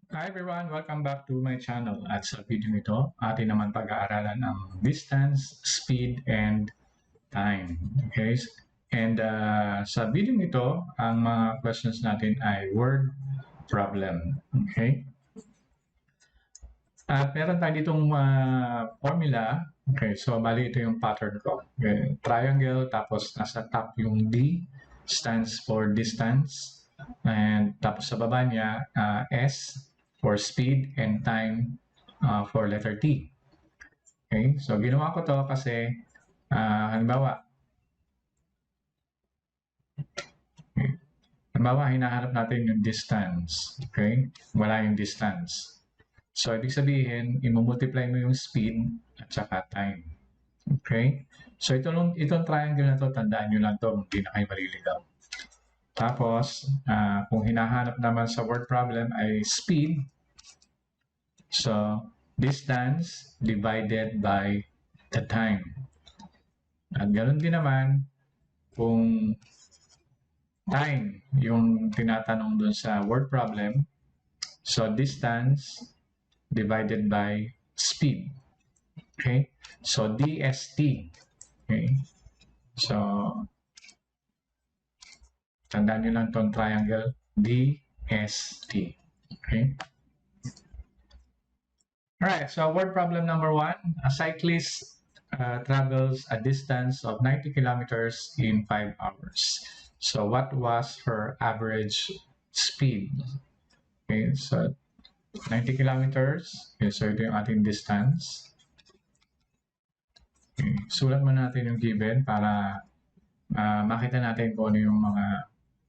Hi everyone! Welcome back to my channel. At sa video ito, atin naman pag-aaralan ang distance, speed, and time. Okay? And sa video ito, ang mga questions natin ay word problem. Okay? At meron tayo ditong formula. Okay, so bali ito yung pattern ko. Okay, triangle, tapos nasa top yung D, stands for distance. And tapos sa baba niya, S for speed and time for letter T. Okay, so ginawa ko to kasi halimbawa, hinahanap natin yung distance. Okay, wala yung distance. So, ibig sabihin, i-multiply mo yung speed at saka time. Okay? So, itong triangle na to, tandaan nyo lang to, hindi na kayo maliligaw. Tapos, kung hinahanap naman sa word problem ay speed, so, distance divided by the time. At ganoon din naman, kung time yung tinatanong dun sa word problem, so, distance divided by speed. Okay? So, DST. Okay? So, tandaan nyo lang itong triangle, DST. Okay? Alright, so word problem number 1. A cyclist travels a distance of 90 kilometers in 5 hours. So, what was her average speed? Okay, so 90 kilometers. Okay, so ito yung ating distance. Okay, sulat mo natin yung given para makita natin kung ano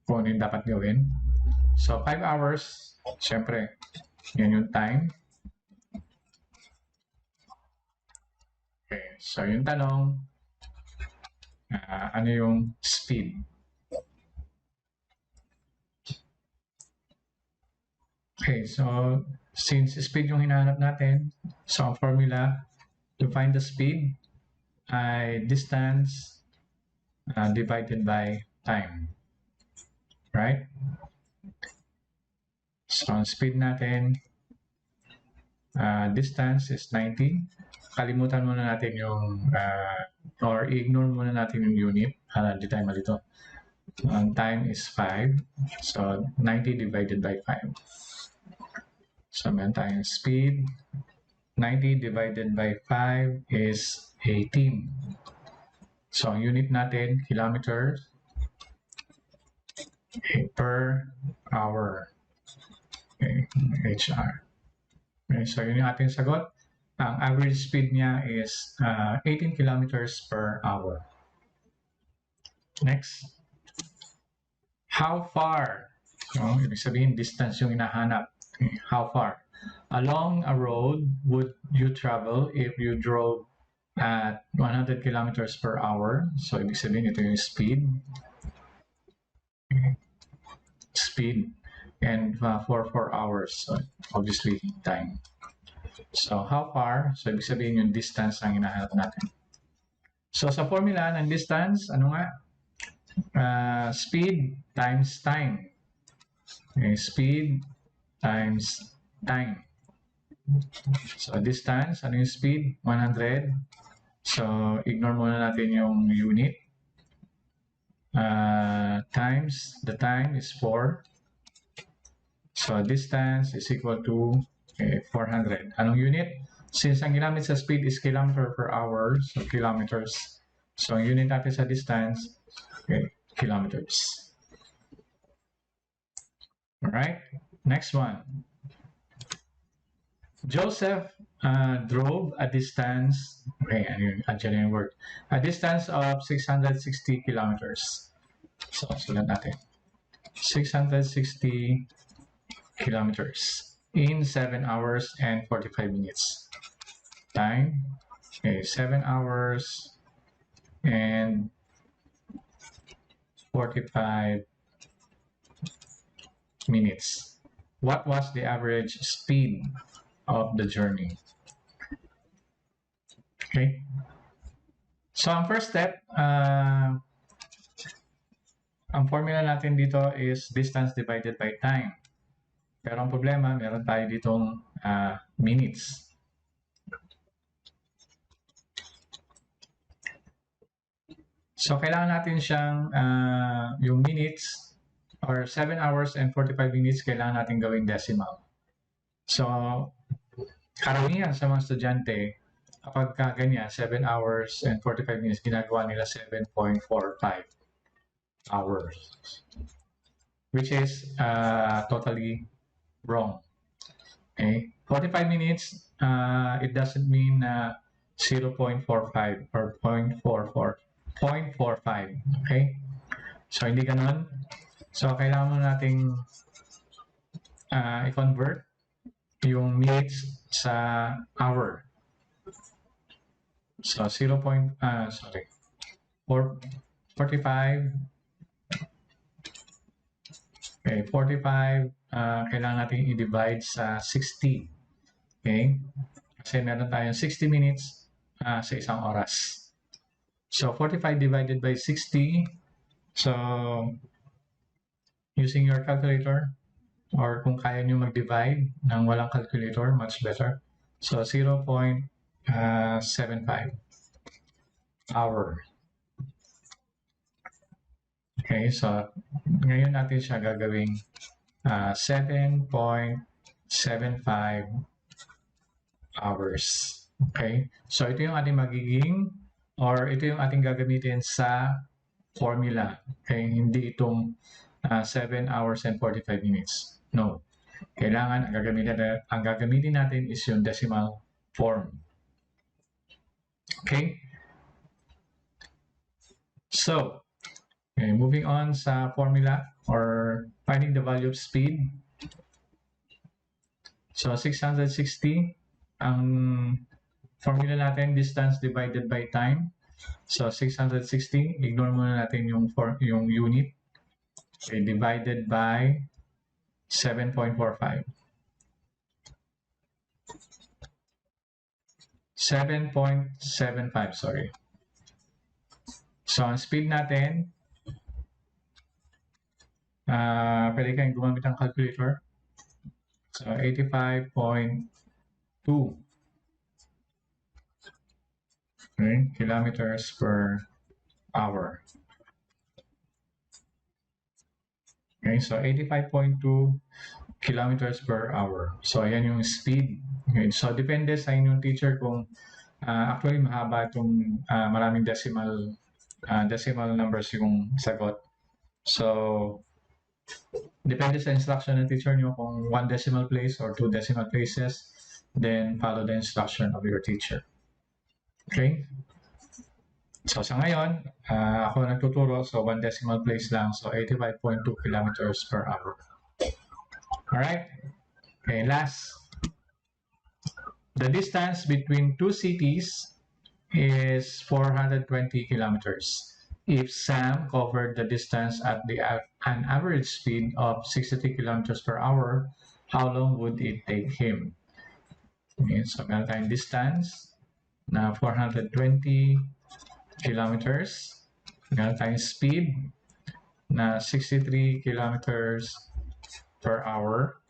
yung dapat gawin. So, 5 hours, syempre, yan yung time. Okay, so yung tanong, ano yung speed? Okay, so since speed yung hinahanap natin, so ang formula to find the speed ay distance divided by time. Right? So ang speed natin, distance is 90. Kalimutan muna natin yung, or ignore muna natin yung unit para hindi tayo malito. Ang time is 5. So 90 divided by 5. So, meron tayong speed. 90 divided by 5 is 18. So, ang unit natin, kilometers per hour. Okay, HR. Okay, so, yun yung ating sagot. Ang average speed niya is 18 kilometers per hour. Next. How far? So, ibig sabihin, distance yung hinahanap. How far? Along a road would you travel if you drove at 100 kilometers per hour? So, ibig sabihin, ito yung speed. Speed. And for 4 hours. So, obviously, time. So, how far? So, ibig sabihin yung distance ang hinahanap natin. So, sa formula ng distance, ano nga? Speed times time. Okay, speed times time. So, distance, ano yung speed? 100. So, ignore muna natin yung unit. Times, the time is 4. So, distance is equal to 400. Anong unit? Since ang ginamit sa speed is kilometer per hour, so kilometers. So, ang unit natin sa distance, kilometers. Alright, next one. Joseph drove a distance, a distance of 660 kilometers. So, sulat natin. 660 kilometers in 7 hours and 45 minutes. Time, 7 hours and 45 minutes. What was the average speed of the journey? Okay. So, ang first step, ang formula natin dito is distance divided by time. Pero ang problema, meron tayo ditong minutes. So, kailangan natin siyang, yung minutes, or 7 hours and 45 minutes, kailangan natin gawing decimal. So, karamihan sa mga estudyante, kapag ganyan, 7 hours and 45 minutes, ginagawa nila 7.45 hours. Which is totally wrong. Okay? 45 minutes, it doesn't mean 0.45 or 0.45. Okay? So, hindi ganun. So, kailangan mo nating i-convert yung minutes sa hour. So, 45. Okay, 45, kailangan natin i-divide sa 60. Okay? Kasi meron tayong 60 minutes sa isang oras. So, 45 divided by 60. So, using your calculator, or kung kaya nyo mag-divide ng walang calculator, much better. So, 0.75 hour. Okay, so ngayon natin siya gagawing 7.75 hours. Okay, so ito yung ating magiging, or ito yung ating gagamitin sa formula. Okay, hindi itong 7 hours and 45 minutes. No. Kailangan, ang gagamitin natin is yung decimal form. Okay? So, okay, moving on sa formula or finding the value of speed. So, 660, ang formula natin, distance divided by time. So, 660, ignore muna natin yung unit. Okay, divided by 7.45. 7.75, sorry. So, ang speed natin, pwede kayong gumamit ng calculator. So, 85.2 kilometers per hour. Okay, so 85.2 kilometers per hour. So, ayan yung speed. Okay, so, depende sa inyong teacher kung actually mahaba itong maraming decimal numbers yung sagot. So, depende sa instruction ng teacher nyo kung 1 decimal place or 2 decimal places, then follow the instruction of your teacher. Okay? So, sa ngayon, ako nagtuturo, so 1 decimal place lang, so 85.2 kilometers per hour. Alright? Okay, last. The distance between two cities is 420 kilometers. If Sam covered the distance at an average speed of 63 kilometers per hour, how long would it take him? Okay, so meron tayong distance na 420 kilometers. Meron tayong speed na 63 kilometers per hour.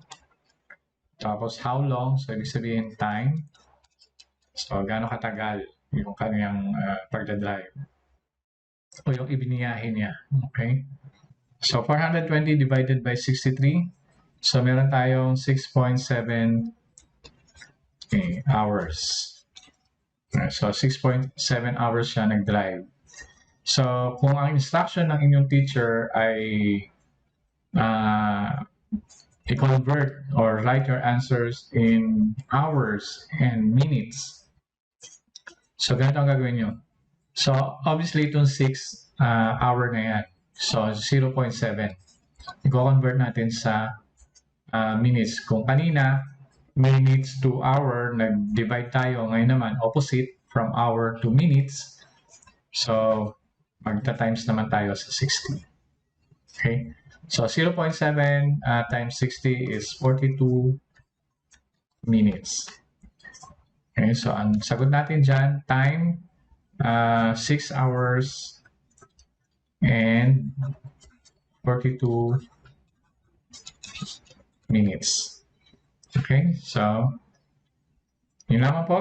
Tapos how long? So ibig sabihin time. So gaano katagal yung kanyang pagdadrive o yung ibiniyahe niya. Okay? So 420 divided by 63. So meron tayong 6.7 hours. So 6.7 hours siya nag-drive. So kung ang instruction ng inyong teacher ay i-convert or write your answers in hours and minutes. So ganito ang gagawin nyo. So obviously itong 6 hour na yan. So 0.7. I-convert natin sa minutes. Kung kanina, minutes to hour, nag-divide tayo. Ngayon naman, opposite, from hour to minutes. So, magta-times naman tayo sa 60. Okay? So, 0.7 times 60 is 42 minutes. Okay? So, ang sagot natin dyan, time, 6 hours and 42 minutes. Okay? So, yun lamang po.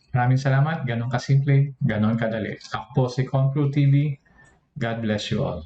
Maraming salamat. Ganon kasimple, ganon kadali. Ako po si Konkru TV. God bless you all.